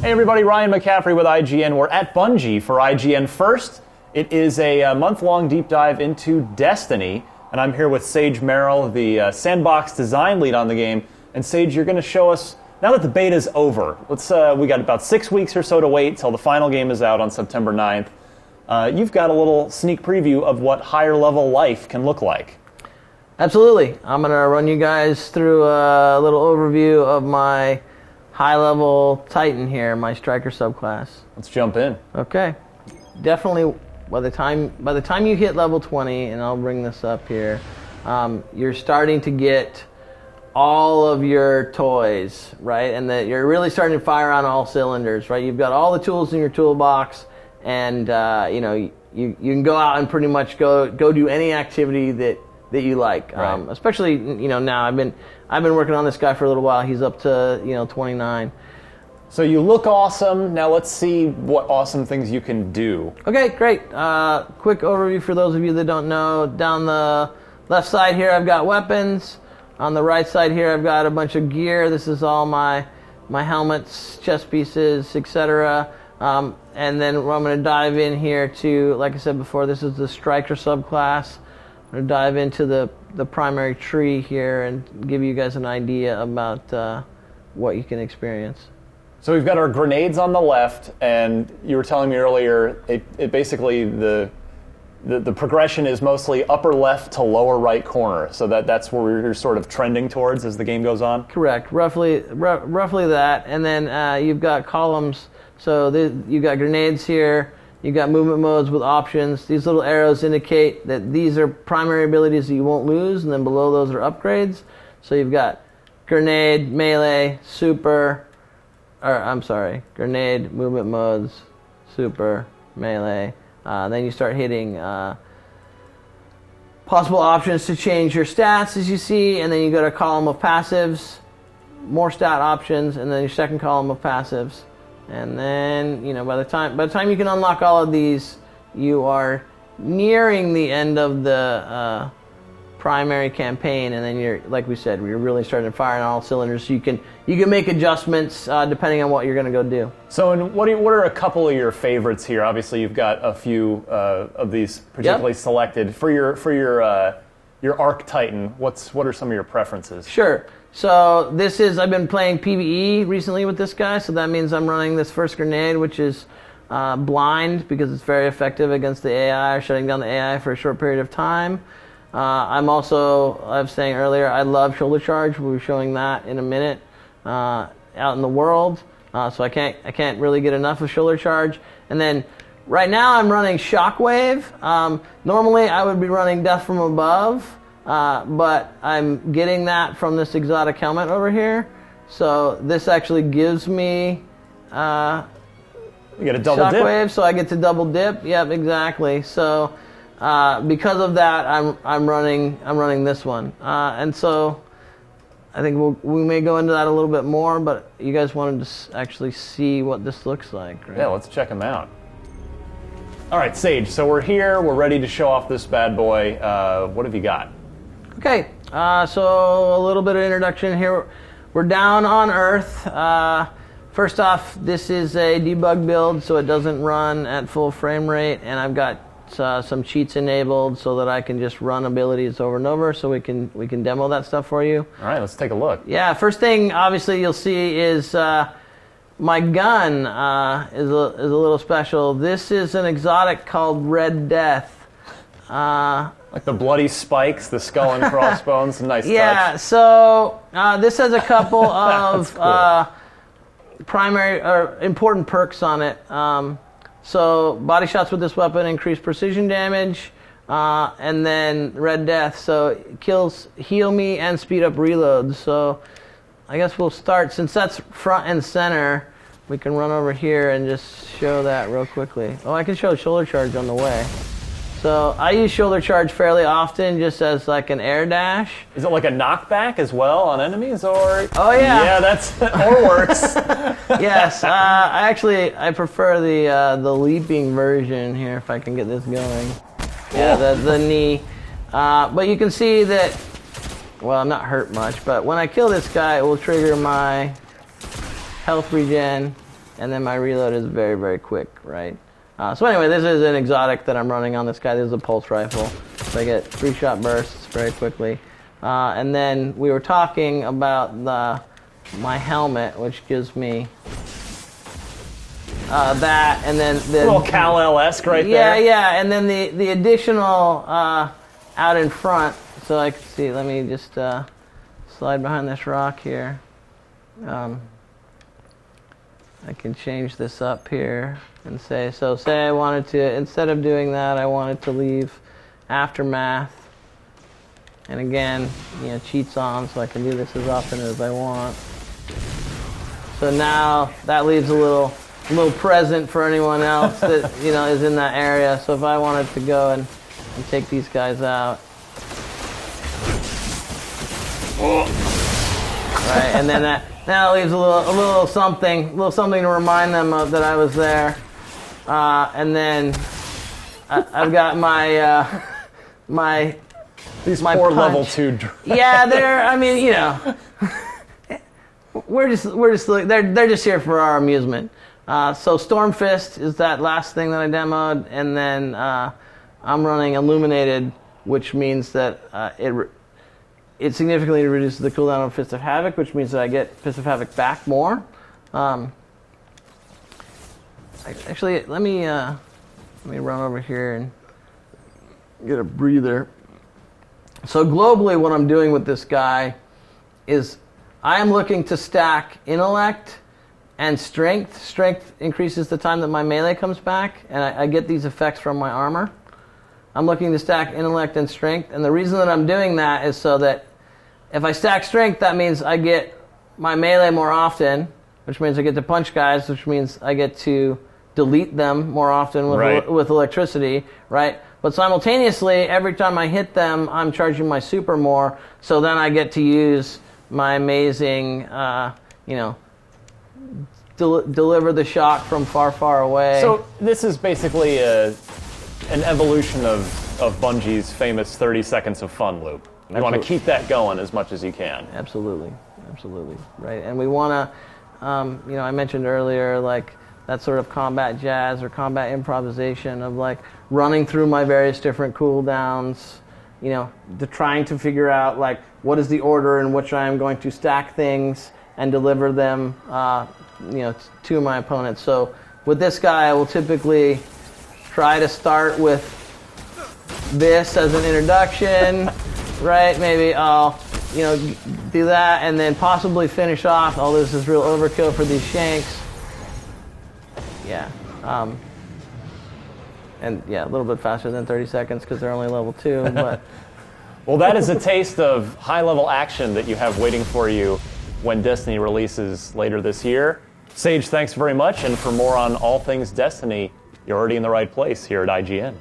Hey everybody, Ryan McCaffrey with IGN. We're at Bungie for ign-first. It is a month-long deep dive into Destiny, and I'm here with Sage Merrill, the sandbox design lead on the game. And Sage, you're going to show us, now that the beta's over, we got about 6 weeks or so to wait till the final game is out on September 9th. You've got a little sneak preview of what higher level life can look like. Absolutely. I'm going to run you guys through a little overview of my high-level Titan here, my Striker subclass. Let's jump in. Okay. Definitely, by the time you hit level 20, and I'll bring this up here, you're starting to get all of your toys, right? And that you're really starting to fire on all cylinders, right? You've got all the tools in your toolbox, and you can go out and pretty much go do any activity that you like. Right. Especially now I've been working on this guy for a little while. He's up to 29. So you look awesome. Now let's see what awesome things you can do. Okay, great. Quick overview for those of you that don't know. Down the left side here, I've got weapons. On the right side here, I've got a bunch of gear. This is all my helmets, chest pieces, etc. And then I'm going to dive in here to, like I said before, this is the Striker subclass. I'm going to dive into the primary tree here and give you guys an idea about what you can experience. So we've got our grenades on the left, and you were telling me earlier, it basically the progression is mostly upper left to lower right corner. So that's where we're sort of trending towards as the game goes on. Correct, roughly that, and then you've got columns. So you've got grenades here. You've got movement modes with options. These little arrows indicate that these are primary abilities that you won't lose, and then below those are upgrades. So you've got grenade, melee, grenade, movement modes, super, melee. Then you start hitting possible options to change your stats, as you see, and then you go to a column of passives, more stat options, and then your second column of passives. And then, by the time you can unlock all of these, you are nearing the end of the primary campaign, and then you're, like we said, we're really starting to fire on all cylinders. So you can make adjustments depending on what you're going to go do. So, and what are a couple of your favorites here? Obviously, you've got a few of these particularly selected for your Arc Titan. What are some of your preferences? Sure. So I've been playing PvE recently with this guy, so that means I'm running this first grenade, which is blind because it's very effective against the AI, or shutting down the AI for a short period of time. I was saying earlier, I love shoulder charge. We'll be showing that in a minute out in the world. So I can't really get enough of shoulder charge. And then right now I'm running Shockwave. Normally I would be running Death from Above. But I'm getting that from this exotic helmet over here. So this actually gives me you get a double Shockwave, dip. so I get to double dip. Yep, exactly. So because of that, I'm running this one. And so I think we may go into that a little bit more. But you guys wanted to actually see what this looks like, right? Yeah, let's check them out. All right, Sage. So we're here. We're ready to show off this bad boy. What have you got? Okay, so a little bit of introduction here. We're down on Earth. First off, this is a debug build, so it doesn't run at full frame rate, and I've got some cheats enabled so that I can just run abilities over and over, so we can demo that stuff for you. All right, let's take a look. Yeah, first thing obviously you'll see is my gun is a little special. This is an exotic called Red Death. Like the bloody spikes, the skull and crossbones, nice touch. Yeah, so this has a couple of cool. Primary or important perks on it. So body shots with this weapon increase precision damage, and then Red Death, so it kills, heal me, and speed up reloads. So I guess we'll start, since that's front and center, we can run over here and just show that real quickly. Oh, I can show shoulder charge on the way. So I use shoulder charge fairly often, just as like an air dash. Is it like a knockback as well on enemies, or? Oh yeah. Yeah, that's or worse. Yes, I prefer the leaping version here, if I can get this going. Yeah, the knee. But you can see that. Well, I'm not hurt much, but when I kill this guy, it will trigger my health regen, and then my reload is very, very quick, right? So anyway, this is an exotic that I'm running on this guy. This is a pulse rifle. So I get 3-shot bursts very quickly. And then we were talking about my helmet, which gives me that, and then the little Kal-El-esque right there. Yeah, and then the additional out in front. So I can see. Let me just slide behind this rock here. I can change this up here and say I wanted to, instead of doing that, I wanted to leave aftermath. And again, cheats on, so I can do this as often as I want. So now that leaves a little present for anyone else that is in that area. So if I wanted to go and take these guys out, right, and then that leaves a little something to remind them of that I was there. And then I've got my these my poor punch. level 2. Yeah, we're just here for our amusement. So Stormfist is that last thing that I demoed, and then I'm running Illuminated, which means that it significantly reduces the cooldown of Fist of Havoc, which means that I get Fist of Havoc back more. Actually, let me run over here and get a breather. So globally, what I'm doing with this guy is I am looking to stack Intellect and Strength. Strength increases the time that my melee comes back, and I get these effects from my armor. I'm looking to stack Intellect and Strength, and the reason that I'm doing that is so that if I stack Strength, that means I get my melee more often, which means I get to punch guys, which means I get to delete them more often with electricity, right? But simultaneously, every time I hit them, I'm charging my super more, so then I get to use my amazing, deliver the shock from far, far away. So this is basically an evolution of Bungie's famous 30 seconds of fun loop. You want to keep that going as much as you can. Absolutely, right. And we want to, I mentioned earlier, like that sort of combat jazz or combat improvisation of like running through my various different cooldowns, trying to figure out like what is the order in which I am going to stack things and deliver them, to my opponents. So with this guy, I will typically try to start with this as an introduction, right? Maybe I'll, do that and then possibly finish off. Oh, this is real overkill for these shanks. Yeah. And yeah, a little bit faster than 30 seconds because they're only level 2. But well, that is a taste of high-level action that you have waiting for you when Destiny releases later this year. Sage, thanks very much. And for more on all things Destiny, you're already in the right place here at IGN.